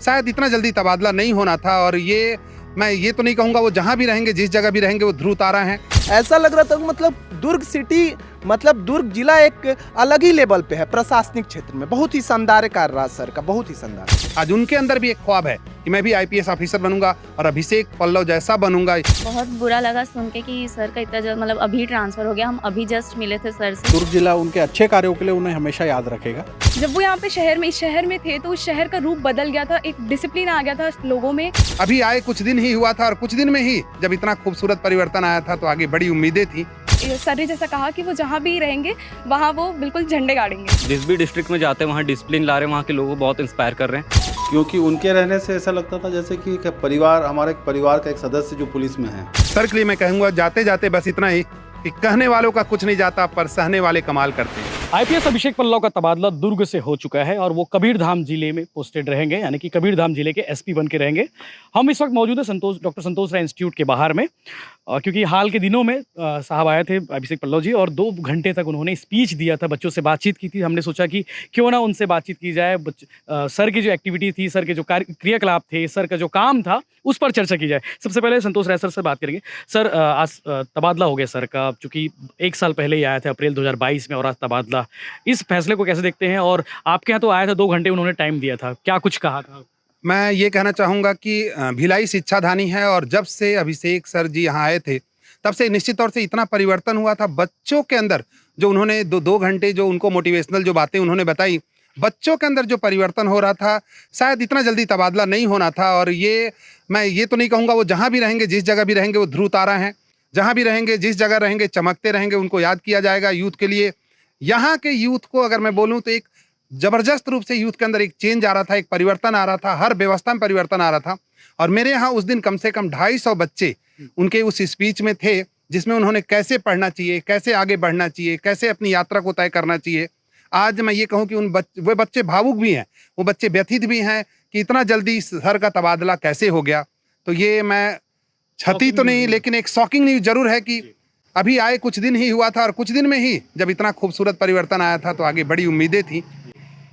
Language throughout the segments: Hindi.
शायद इतना जल्दी तबादला नहीं होना था। और ये मैं ये तो नहीं कहूँगा, वो जहाँ भी रहेंगे, जिस जगह भी रहेंगे, वो ध्रुव तारा हैं। ऐसा लग रहा था मतलब दुर्ग सिटी मतलब दुर्ग जिला एक अलग ही लेवल पे है प्रशासनिक क्षेत्र में। बहुत ही शानदार कार्य रहा सर का, बहुत ही शानदार। आज उनके अंदर भी एक ख्वाब है कि मैं भी आईपीएस ऑफिसर बनूंगा और अभिषेक पल्लव जैसा बनूंगा। बहुत बुरा लगा सुन के कि सर का इतना मतलब अभी ट्रांसफर हो गया। हम अभी जस्ट मिले थे सर से। दुर्ग जिला उनके अच्छे कार्यों के लिए उन्हें हमेशा याद रखेगा। जब वो यहाँ पे इस शहर में थे तो उस शहर का रूप बदल गया था, एक डिसिप्लिन आ गया था लोगों में। अभी आए कुछ दिन ही हुआ था और कुछ दिन में ही जब इतना खूबसूरत परिवर्तन आया था तो आगे बड़ी उम्मीदें थी। सर ने जैसा कहा कि वो जहाँ भी रहेंगे वहाँ वो बिल्कुल झंडे गाड़ेंगे। जिस भी डिस्ट्रिक्ट में जाते हैं वहाँ डिसिप्लिन ला रहे हैं, वहाँ के लोगों को बहुत इंस्पायर कर रहे हैं। क्योंकि उनके रहने से ऐसा लगता था जैसे कि परिवार, हमारे परिवार का एक सदस्य जो पुलिस में है। सर के लिए मैं कहूँगा जाते जाते बस इतना ही कि कहने वालों का कुछ नहीं जाता, पर सहने वाले कमाल करते हैं। आईपीएस अभिषेक पल्लव का तबादला दुर्ग से हो चुका है और वो कबीरधाम जिले में पोस्टेड रहेंगे, यानी कि कबीरधाम जिले के एसपी बन के रहेंगे। हम इस वक्त मौजूद है डॉक्टर संतोष राय इंस्टीट्यूट के बाहर में, क्योंकि हाल के दिनों में साहब आए थे अभिषेक पल्लव जी और 2 घंटे तक उन्होंने स्पीच दिया था, बच्चों से बातचीत की थी। हमने सोचा कि क्यों ना उनसे बातचीत की जाए, सर की जो एक्टिविटी थी, सर के जो क्रियाकलाप थे, सर का जो काम था, उस पर चर्चा की जाए। सबसे पहले संतोष राय सर से बात करेंगे। सर, आज तबादला हो गया सर का, चूँकि 1 साल पहले ही आया था अप्रैल 2022 में, और आज तबादला, इस फैसले को कैसे देखते हैं? और आपके यहाँ तो आया था 2 घंटे उन्होंने टाइम दिया था, क्या कुछ कहा था? मैं ये कहना चाहूँगा कि भिलाई शिक्षाधानी है और जब से अभिषेक सर जी यहाँ आए थे तब से निश्चित तौर से इतना परिवर्तन हुआ था बच्चों के अंदर। जो उन्होंने 2 घंटे जो उनको मोटिवेशनल जो बातें उन्होंने बताई, बच्चों के अंदर जो परिवर्तन हो रहा था, शायद इतना जल्दी तबादला नहीं होना था। और ये मैं ये तो नहीं कहूँगा, वो जहाँ भी रहेंगे, जिस जगह भी रहेंगे, वो ध्रुव तारा हैं। जहाँ भी रहेंगे, जिस जगह रहेंगे, चमकते रहेंगे, उनको याद किया जाएगा। यूथ के लिए, यहाँ के यूथ को अगर मैं बोलूँ तो एक जबरदस्त रूप से यूथ के अंदर एक चेंज आ रहा था, एक परिवर्तन आ रहा था, हर व्यवस्था में परिवर्तन आ रहा था। और मेरे यहाँ उस दिन कम से कम 250 बच्चे उनके उस स्पीच में थे, जिसमें उन्होंने कैसे पढ़ना चाहिए, कैसे आगे बढ़ना चाहिए, कैसे अपनी यात्रा को तय करना चाहिए। आज मैं ये कहूँ कि वे बच्चे भावुक भी हैं, वो बच्चे व्यथित भी हैं कि इतना जल्दी सर का तबादला कैसे हो गया। तो ये मैं क्षति तो नहीं, लेकिन एक शॉकिंग न्यूज़ जरूर है कि अभी आए कुछ दिन ही हुआ था और कुछ दिन में ही जब इतना खूबसूरत परिवर्तन आया था तो आगे बड़ी उम्मीदें थी।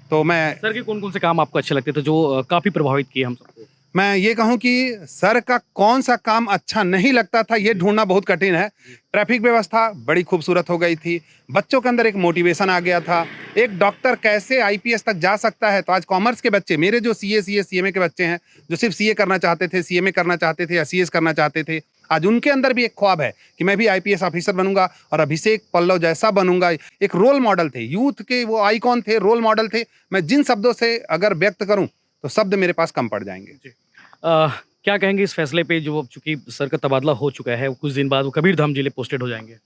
तो मैं सर के कौन कौन से काम आपको अच्छे लगते थे जो काफ़ी प्रभावित किए हम सबको? मैं ये कहूँ कि सर का कौन सा काम अच्छा नहीं लगता था, ये ढूंढना बहुत कठिन है। ट्रैफिक व्यवस्था बड़ी खूबसूरत हो गई थी, बच्चों के अंदर एक मोटिवेशन आ गया था। एक डॉक्टर कैसे आईपीएस तक जा सकता है, तो आज कॉमर्स के बच्चे, मेरे जो सीए सीएमए के बच्चे हैं, जो सिर्फ सीए करना चाहते थे, सीएमए करना चाहते थे या सीएस करना चाहते थे, आज उनके अंदर भी एक ख्वाब है कि मैं भी आईपीएस ऑफिसर बनूंगा और अभिषेक पल्लव जैसा बनूंगा। एक रोल मॉडल थे, यूथ के वो आइकॉन थे, रोल मॉडल थे। मैं जिन शब्दों से अगर व्यक्त करूं तो शब्द मेरे पास कम पड़ जाएंगे। क्या कहेंगे इस फैसले पे, जो चूंकि सर का तबादला हो चुका है, कुछ दिन बाद वो कबीरधाम जिले पोस्टेड हो जाएंगे?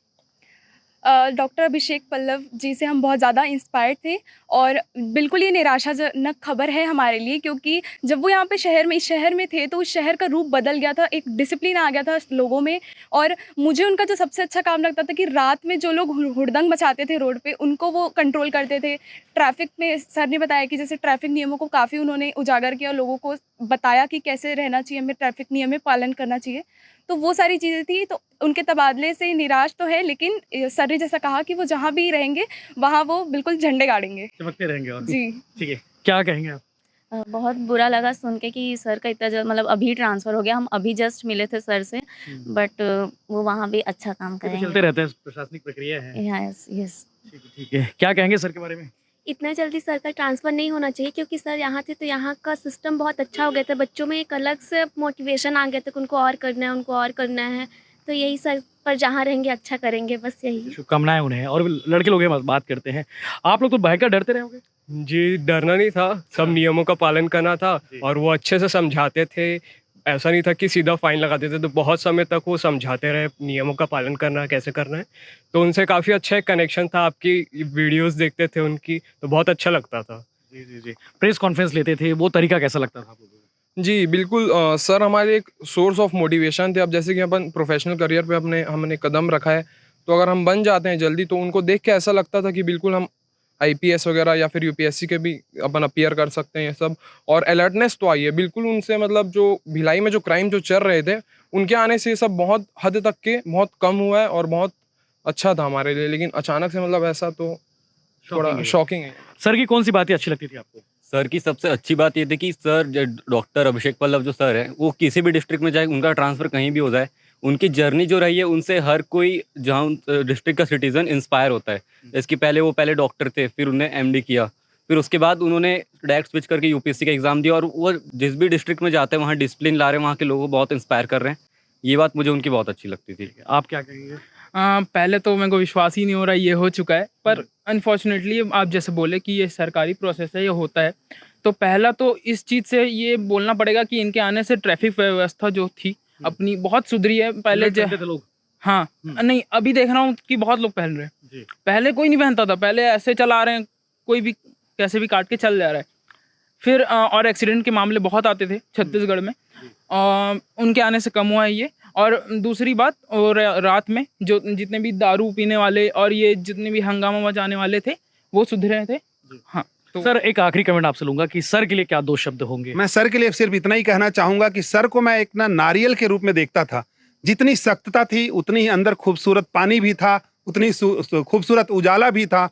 डॉक्टर अभिषेक पल्लव जी से हम बहुत ज़्यादा इंस्पायर्ड थे और बिल्कुल ये निराशाजनक खबर है हमारे लिए, क्योंकि जब वो यहाँ पे इस शहर में थे तो उस शहर का रूप बदल गया था, एक डिसिप्लिन आ गया था लोगों में। और मुझे उनका जो सबसे अच्छा काम लगता था कि रात में जो लोग हुड़दंग मचाते थे रोड पे, उनको वो कंट्रोल करते थे। ट्रैफिक में सर ने बताया कि जैसे ट्रैफिक नियमों को काफ़ी उन्होंने उजागर किया, लोगों को बताया कि कैसे रहना चाहिए, हमें ट्रैफिक नियम में पालन करना चाहिए। तो वो सारी चीज़ें थी। तो उनके तबादले से निराश तो है, लेकिन सर ने जैसा कहा कि वो जहाँ भी रहेंगे वहाँ वो बिल्कुल झंडे गाड़ेंगे, चमकते रहेंगे। और जी ठीक है, क्या कहेंगे आप? बहुत बुरा लगा सुन के कि सर का इतना मतलब अभी ट्रांसफर हो गया। हम अभी जस्ट मिले थे सर से, बट वो वहाँ भी अच्छा काम करेंगे। चलते रहते हैं, प्रशासनिक प्रक्रिया है। Yes yes. ठीक है, क्या कहेंगे सर के बारे में? इतना जल्दी सर का ट्रांसफ़र नहीं होना चाहिए, क्योंकि सर यहाँ थे तो यहाँ का सिस्टम बहुत अच्छा हो गया था। बच्चों में एक अलग से मोटिवेशन आ गया था कि उनको और करना है, उनको और करना है। तो यही सर पर जहाँ रहेंगे अच्छा करेंगे, बस यही शुभकामनाएं उन्हें। और लड़के लोग हैं, बात करते हैं। आप लोग तो भयंकर डरते रहे होगे? जी, डरना नहीं था, सब नियमों का पालन करना था और वो अच्छे से समझाते थे। ऐसा नहीं था कि सीधा फाइन लगा देते, तो बहुत समय तक वो समझाते रहे नियमों का पालन करना कैसे करना है। तो उनसे काफ़ी अच्छा एक कनेक्शन था, आपकी वीडियोस देखते थे उनकी, तो बहुत अच्छा लगता था। जी जी जी। प्रेस कॉन्फ्रेंस लेते थे, वो तरीका कैसा लगता था? जी बिल्कुल, सर हमारे एक सोर्स ऑफ मोटिवेशन थे। अब जैसे कि अपन प्रोफेशनल करियर पे हमने कदम रखा है, तो अगर हम बन जाते हैं जल्दी, तो उनको देख के ऐसा लगता था कि बिल्कुल हम आईपीएस वगैरह या फिर यूपीएससी के भी अपन अपीयर कर सकते हैं, ये सब। और अलर्टनेस तो आई है बिल्कुल उनसे, मतलब जो भिलाई में जो क्राइम जो चल रहे थे, उनके आने से ये सब बहुत हद तक के बहुत कम हुआ है और बहुत अच्छा था हमारे लिए। लेकिन अचानक से मतलब ऐसा तो थोड़ा शॉकिंग है। सर की कौन सी बातें अच्छी लगती थी आपको? सर की सबसे अच्छी बात ये थी कि सर डॉक्टर अभिषेक पल्लव जो सर हैं वो किसी भी डिस्ट्रिक्ट में जाए, उनका ट्रांसफ़र कहीं भी हो जाए, उनकी जर्नी जो रही है उनसे हर कोई जहाँ डिस्ट्रिक्ट का सिटीज़न इंस्पायर होता है। इसके पहले वो पहले डॉक्टर थे, फिर उन्होंने एमडी किया, फिर उसके बाद उन्होंने डायरेक्ट स्विच करके यूपीएससी का एग्ज़ाम दिया और वो जिस भी डिस्ट्रिक्ट में जाते हैं वहाँ डिसिप्लिन ला रहे हैं, वहाँ के लोगों को बहुत इंस्पायर कर रहे हैं। ये बात मुझे उनकी बहुत अच्छी लगती थी। आप क्या कहेंगे? पहले तो मेरे को विश्वास ही नहीं हो रहा ये हो चुका है, पर अनफॉर्चुनेटली आप जैसे बोले कि ये सरकारी प्रोसेस है, ये होता है। तो पहला तो इस चीज़ से ये बोलना पड़ेगा कि इनके आने से ट्रैफिक व्यवस्था जो थी अपनी बहुत सुधरी है। पहले लोग हाँ नहीं, अभी देख रहा हूँ कि बहुत लोग पहन रहे हैं, पहले कोई नहीं पहनता था, पहले ऐसे चला रहे हैं, कोई भी कैसे भी काट के चल जा रहा है। फिर और एक्सीडेंट के मामले बहुत आते थे छत्तीसगढ़ में, उनके आने से कम हुआ है ये। और दूसरी बात, और रात में जो जितने भी दारू पीने वाले और ये जितने भी हंगामा मचाने वाले थे वो सुधरे थे। हाँ तो सर एक आखिरी कमेंट आपसे लूंगा कि सर के लिए क्या 2 शब्द होंगे? मैं सर के लिए सिर्फ इतना ही कहना चाहूंगा कि सर को मैं एक ना नारियल के रूप में देखता था। जितनी सख्तता थी उतनी ही अंदर खूबसूरत पानी भी था, उतनी खूबसूरत उजाला भी था।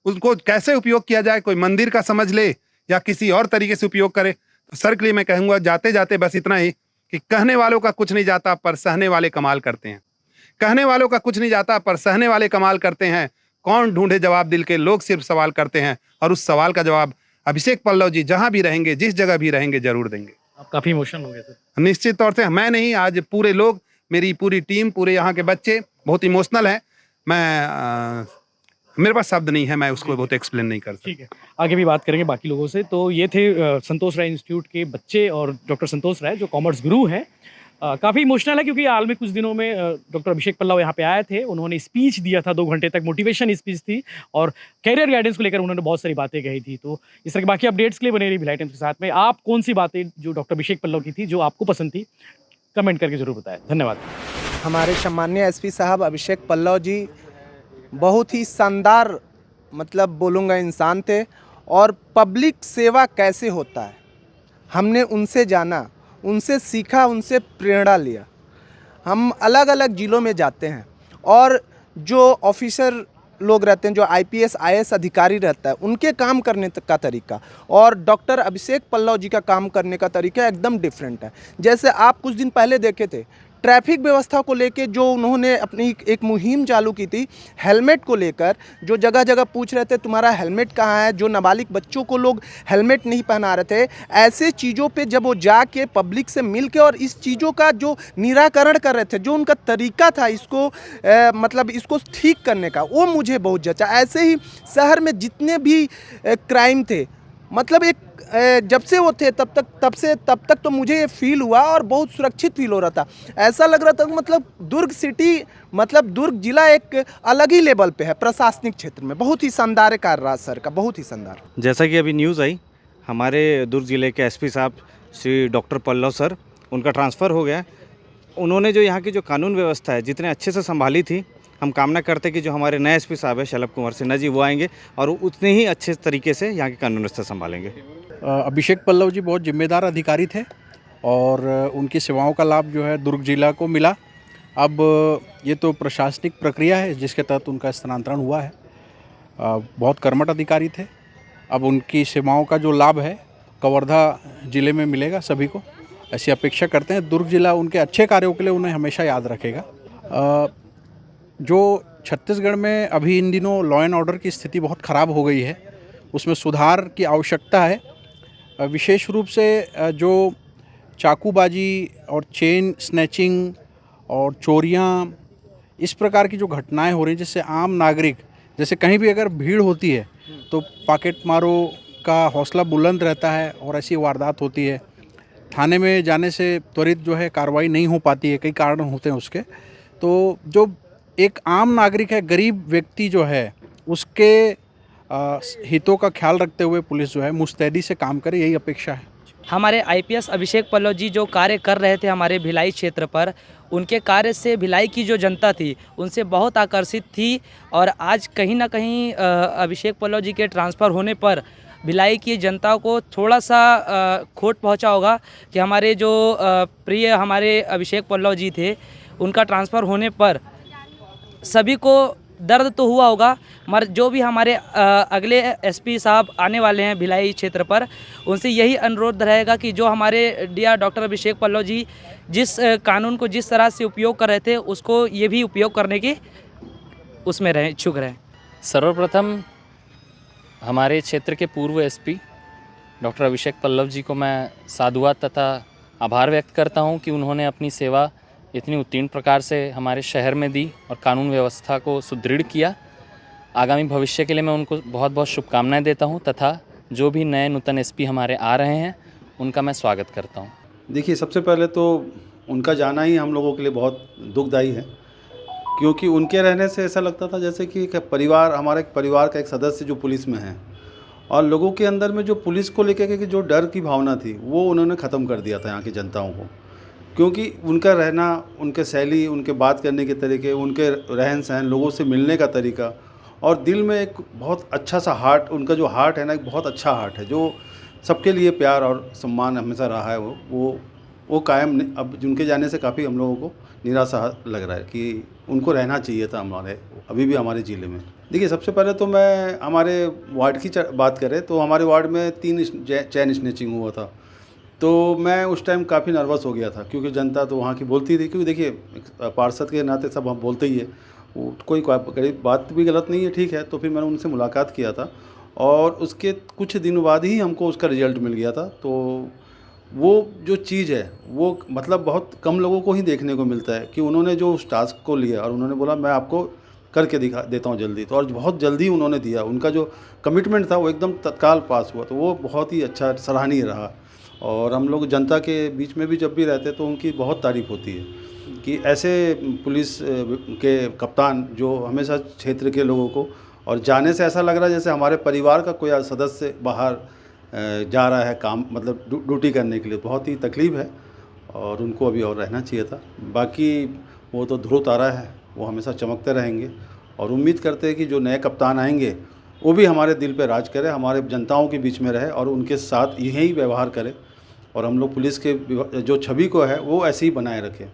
उसको कैसे उपयोग किया जाए, कोई मंदिर का समझ ले या किसी और तरीके से उपयोग करे। तो सर के लिए मैं कहूँगा जाते जाते बस इतना ही कि कहने वालों का कुछ नहीं जाता पर सहने वाले कमाल करते हैं। कहने वालों का कुछ नहीं जाता पर सहने वाले कमाल करते हैं। कौन ढूंढे जवाब, दिल के लोग सिर्फ सवाल करते हैं और उस सवाल का जवाब अभिषेक पल्लव जी जहां भी रहेंगे, जिस जगह भी रहेंगे, जरूर देंगे। आप काफी इमोशनल हो गए सर। निश्चित तौर से मैं नहीं, आज पूरे लोग, मेरी पूरी टीम, पूरे यहाँ के बच्चे बहुत इमोशनल है। मेरे पास शब्द नहीं है, मैं उसको बहुत एक्सप्लेन नहीं कर सकता। ठीक है, आगे भी बात करेंगे बाकी लोगों से। तो ये थे संतोष राय इंस्टीट्यूट के बच्चे और डॉक्टर संतोष राय जो कॉमर्स गुरु हैं। काफ़ी इमोशनल है क्योंकि हाल में कुछ दिनों में डॉक्टर अभिषेक पल्लव यहाँ पे आए थे, उन्होंने स्पीच दिया था 2 घंटे तक, मोटिवेशन स्पीच थी और कैरियर गाइडेंस को लेकर उन्होंने बहुत सारी बातें कही थी। तो इस तरह के बाकी अपडेट्स के लिए बने रही भिलाई टाइम्स के साथ में। आप कौन सी बातें जो डॉक्टर अभिषेक पल्लव की थी जो आपको पसंद थी, कमेंट करके जरूर बताएं। धन्यवाद। हमारे सम्माननीय एसपी साहब अभिषेक पल्लव जी बहुत ही शानदार मतलब बोलूँगा इंसान थे, और पब्लिक सेवा कैसे होता है हमने उनसे जाना, उनसे सीखा, उनसे प्रेरणा लिया। हम अलग अलग ज़िलों में जाते हैं और जो ऑफिसर लोग रहते हैं, जो आईपीएस आईएएस अधिकारी रहता है, उनके काम करने का तरीका और डॉक्टर अभिषेक पल्लव जी का काम करने का तरीका एकदम डिफरेंट है। जैसे आप कुछ दिन पहले देखे थे ट्रैफिक व्यवस्था को लेके जो उन्होंने अपनी एक मुहिम चालू की थी, हेलमेट को लेकर, जो जगह जगह पूछ रहे थे तुम्हारा हेलमेट कहाँ है, जो नाबालिग बच्चों को लोग हेलमेट नहीं पहना रहे थे, ऐसे चीज़ों पे जब वो जाके पब्लिक से मिल के और इस चीज़ों का जो निराकरण कर रहे थे, जो उनका तरीका था इसको मतलब इसको ठीक करने का, वो मुझे बहुत जचा। ऐसे ही शहर में जितने भी क्राइम थे, मतलब एक जब से वो थे तब तक तो मुझे ये फील हुआ और बहुत सुरक्षित फील हो रहा था। ऐसा लग रहा था मतलब दुर्ग सिटी, मतलब दुर्ग जिला एक अलग ही लेवल पे है प्रशासनिक क्षेत्र में। बहुत ही शानदार कार्य रहा सर का, बहुत ही शानदार। जैसा कि अभी न्यूज़ आई, हमारे दुर्ग जिले के एसपी साहब श्री डॉक्टर पल्लव सर, उनका ट्रांसफ़र हो गया। उन्होंने जो यहाँ की जो कानून व्यवस्था है जितने अच्छे से संभाली थी, हम कामना करते कि जो हमारे नए एसपी साहब है शलभ कुमार सिन्हा जी, वो आएंगे और उतने ही अच्छे तरीके से यहाँ की कानून व्यवस्था संभालेंगे। अभिषेक पल्लव जी बहुत जिम्मेदार अधिकारी थे और उनकी सेवाओं का लाभ जो है दुर्ग जिला को मिला। अब ये तो प्रशासनिक प्रक्रिया है जिसके तहत उनका स्थानांतरण हुआ है। बहुत कर्मठ अधिकारी थे। अब उनकी सेवाओं का जो लाभ है कवर्धा जिले में मिलेगा सभी को, ऐसी अपेक्षा करते हैं। दुर्ग जिला उनके अच्छे कार्यों के लिए उन्हें हमेशा याद रखेगा। जो छत्तीसगढ़ में अभी इन दिनों लॉ एंड ऑर्डर की स्थिति बहुत ख़राब हो गई है, उसमें सुधार की आवश्यकता है। विशेष रूप से जो चाकूबाजी और चेन स्नैचिंग और चोरियां, इस प्रकार की जो घटनाएं हो रही हैं, जिससे आम नागरिक, जैसे कहीं भी अगर भीड़ होती है तो पॉकेट मारो का हौसला बुलंद रहता है और ऐसी वारदात होती है। थाने में जाने से त्वरित जो है कार्रवाई नहीं हो पाती है, कई कारण होते हैं उसके। तो जो एक आम नागरिक है, गरीब व्यक्ति जो है, उसके हितों का ख्याल रखते हुए पुलिस जो है मुस्तैदी से काम करे, यही अपेक्षा है। हमारे आईपीएस अभिषेक पल्लव जी जो कार्य कर रहे थे हमारे भिलाई क्षेत्र पर, उनके कार्य से भिलाई की जो जनता थी उनसे बहुत आकर्षित थी। और आज कहीं ना कहीं अभिषेक पल्लव जी के ट्रांसफ़र होने पर भिलाई की जनता को थोड़ा सा खोट पहुंचा होगा कि हमारे जो प्रिय हमारे अभिषेक पल्लव जी थे, उनका ट्रांसफ़र होने पर सभी को दर्द तो हुआ होगा, मगर जो भी हमारे अगले एसपी साहब आने वाले हैं भिलाई क्षेत्र पर, उनसे यही अनुरोध रहेगा कि जो हमारे डियर डॉक्टर अभिषेक पल्लव जी जिस कानून को जिस तरह से उपयोग कर रहे थे, उसको ये भी उपयोग करने की उसमें रहें, इच्छुक रहें। सर्वप्रथम हमारे क्षेत्र के पूर्व एसपी डॉक्टर अभिषेक पल्लव जी को मैं साधुवाद तथा आभार व्यक्त करता हूं कि उन्होंने अपनी सेवा इतनी उत्तीर्ण प्रकार से हमारे शहर में दी और कानून व्यवस्था को सुदृढ़ किया। आगामी भविष्य के लिए मैं उनको बहुत बहुत शुभकामनाएं देता हूं तथा जो भी नए नूतन एसपी हमारे आ रहे हैं उनका मैं स्वागत करता हूं। देखिए, सबसे पहले तो उनका जाना ही हम लोगों के लिए बहुत दुखदायी है, क्योंकि उनके रहने से ऐसा लगता था जैसे कि परिवार, हमारे परिवार का एक सदस्य जो पुलिस में है, और लोगों के अंदर में जो पुलिस को लेकर के जो डर की भावना थी वो उन्होंने ख़त्म कर दिया था यहाँ की जनताओं को। क्योंकि उनका रहना, उनके शैली, उनके बात करने के तरीके, उनके रहन सहन, लोगों से मिलने का तरीका, और दिल में एक बहुत अच्छा सा हार्ट, उनका जो हार्ट है ना, एक बहुत अच्छा हार्ट है जो सबके लिए प्यार और सम्मान हमेशा रहा है। वो कायम, अब उनके जाने से काफ़ी हम लोगों को निराशा लग रहा है कि उनको रहना चाहिए था हमारे, अभी भी हमारे ज़िले में। देखिए, सबसे पहले तो मैं हमारे वार्ड की बात करें तो हमारे वार्ड में 3 चैन स्नैचिंग हुआ था, तो मैं उस टाइम काफ़ी नर्वस हो गया था, क्योंकि जनता तो वहाँ की बोलती थी, क्योंकि देखिए पार्षद के नाते सब हम बोलते ही है, कोई बात भी गलत नहीं है, ठीक है। तो फिर मैंने उनसे मुलाकात किया था और उसके कुछ दिन बाद ही हमको उसका रिजल्ट मिल गया था। तो वो जो चीज़ है वो मतलब बहुत कम लोगों को ही देखने को मिलता है कि उन्होंने जो उस टास्क को लिया और उन्होंने बोला मैं आपको करके दिखा देता हूँ जल्दी, तो और बहुत जल्दी उन्होंने दिया। उनका जो कमिटमेंट था वो एकदम तत्काल पास हुआ, तो वो बहुत ही अच्छा, सराहनीय रहा। और हम लोग जनता के बीच में भी जब भी रहते तो उनकी बहुत तारीफ़ होती है कि ऐसे पुलिस के कप्तान जो हमेशा क्षेत्र के लोगों को, और जाने से ऐसा लग रहा है जैसे हमारे परिवार का कोई सदस्य बाहर जा रहा है काम, मतलब ड्यूटी करने के लिए। बहुत ही तकलीफ़ है और उनको अभी और रहना चाहिए था। बाकी वो तो ध्रुव तारा है, वो हमेशा चमकते रहेंगे और उम्मीद करते हैं कि जो नए कप्तान आएंगे वो भी हमारे दिल पे राज करे, हमारे जनताओं के बीच में रहे और उनके साथ यही व्यवहार करे, और हम लोग पुलिस के जो छवि को है वो ऐसे ही बनाए रखें।